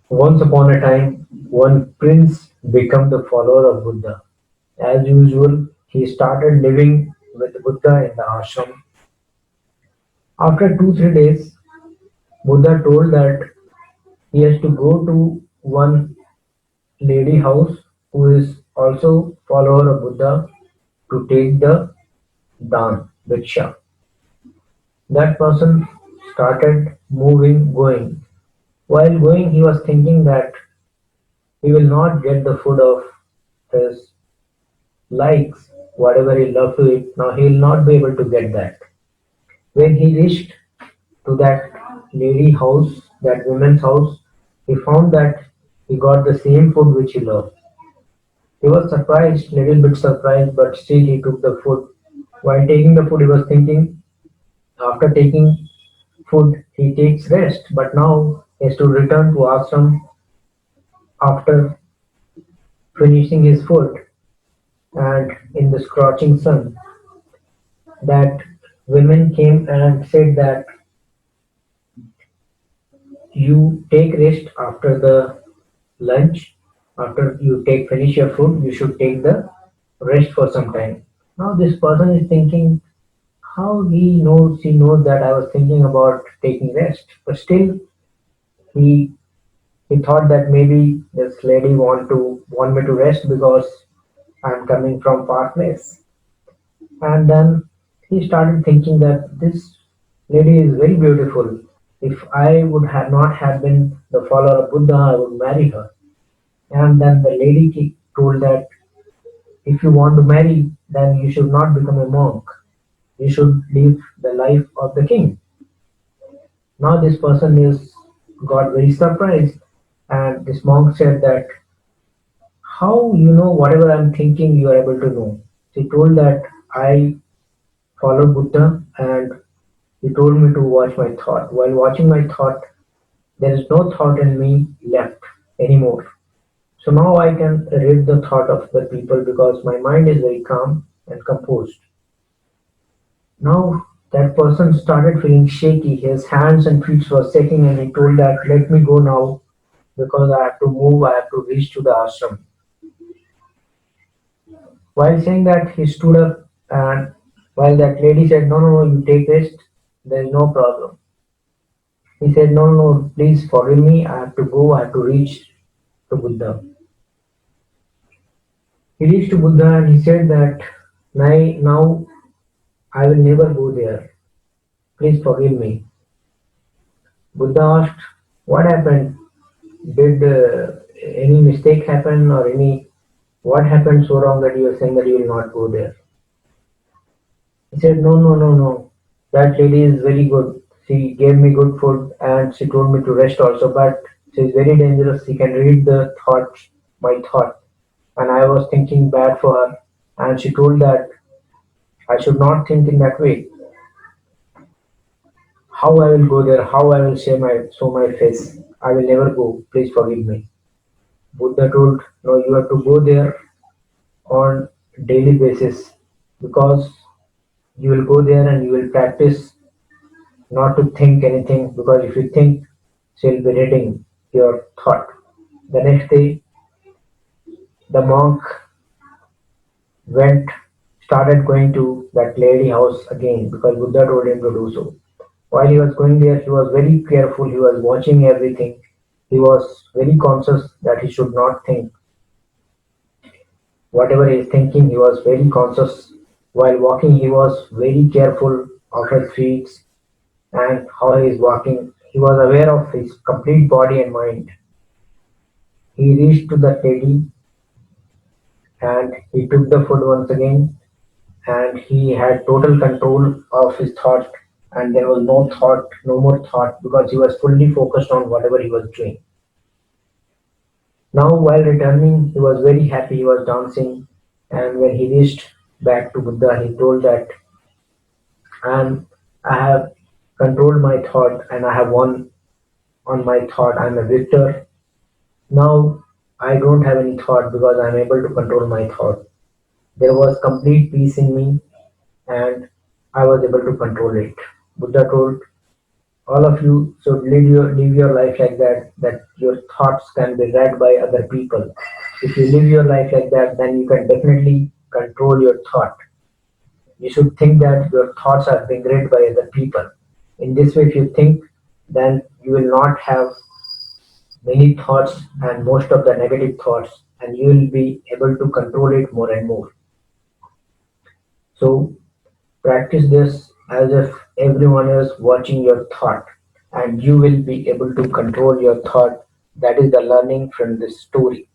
Once upon a time, one prince became the follower of Buddha. As usual, he started living with Buddha in the ashram. After 2 3 days, Buddha told that he has to go to one lady house who is also follower of Buddha to take the dan, Diksha. That person started moving, going. While going, he was thinking that he will not get the food of his likes, whatever he loved to eat. Now he will not be able to get that. When he reached to that lady house, that woman's house, he found that he got the same food which he loved. He was surprised, little bit surprised, but still he took the food. While taking the food, he was thinking, after taking food, he takes rest, but now he has to return to ashram after finishing his food and in the scorching sun. That women came and said that you take rest after the lunch, after you take finish your food, you should take the rest for some time. Now this person is thinking how he knows that I was thinking about taking rest, but still he he thought that maybe this lady want me to rest because I'm coming from far place. And then he started thinking that this lady is very beautiful. If I would have not have been the follower of Buddha, I would marry her. And then the lady told that if you want to marry, then you should not become a monk. You should live the life of the king. Now this person is got very surprised, and this monk said that how you know whatever I'm thinking you are able to know. She told that I follow Buddha and he told me to watch my thought. While watching my thought, there is no thought in me left anymore. So now I can read the thought of the people because my mind is very calm and composed. Now that person started feeling shaky. His hands and feet were shaking, and he told that let me go now because I have to move. I have to reach to the ashram. While saying that, he stood up, and while that lady said, "No, no, no, you take rest. There is no problem." He said, "No, no, no, please forgive me. I have to go. I have to reach to Buddha." He reached to Buddha and he said that, now I will never go there. Please forgive me." Buddha asked, "What happened? Did any mistake happen or any what happened so wrong that you are saying that you will not go there?" He said, "No, no, no, no. That lady is very good. She gave me good food and she told me to rest also, but she is very dangerous. She can read the thoughts, my thought. And I was thinking bad for her. And she told that I should not think in that way. How I will go there? How I will show my face? I will never go. Please forgive me." Buddha told, "No, you have to go there on daily basis because you will go there and you will practice not to think anything because if you think, she'll be reading your thought." The next day, the monk went, started going to that lady house again because Buddha told him to do so. While he was going there, he was very careful. He was watching everything. He was very conscious that he should not think. Whatever he is thinking, he was very conscious. While walking, he was very careful of his feet and how he is walking. He was aware of his complete body and mind. He reached to that lady and he took the food once again and he had total control of his thought and there was no thought, no more thought because he was fully focused on whatever he was doing. Now while returning, he was very happy, he was dancing and when he reached back to Buddha, he told that and I have controlled my thought and I have won on my thought. I'm a victor. Now I don't have any thought because I'm able to control my thought. There was complete peace in me and I was able to control it. Buddha told, All of you should live your life like that, that your thoughts can be read by other people. If you live your life like that, then you can definitely control your thought. You should think that your thoughts are being read by other people. In this way, if you think, then you will not have many thoughts and most of the negative thoughts, and you will be able to control it more and more. So practice this as if everyone is watching your thought, and you will be able to control your thought. That is the learning from this story.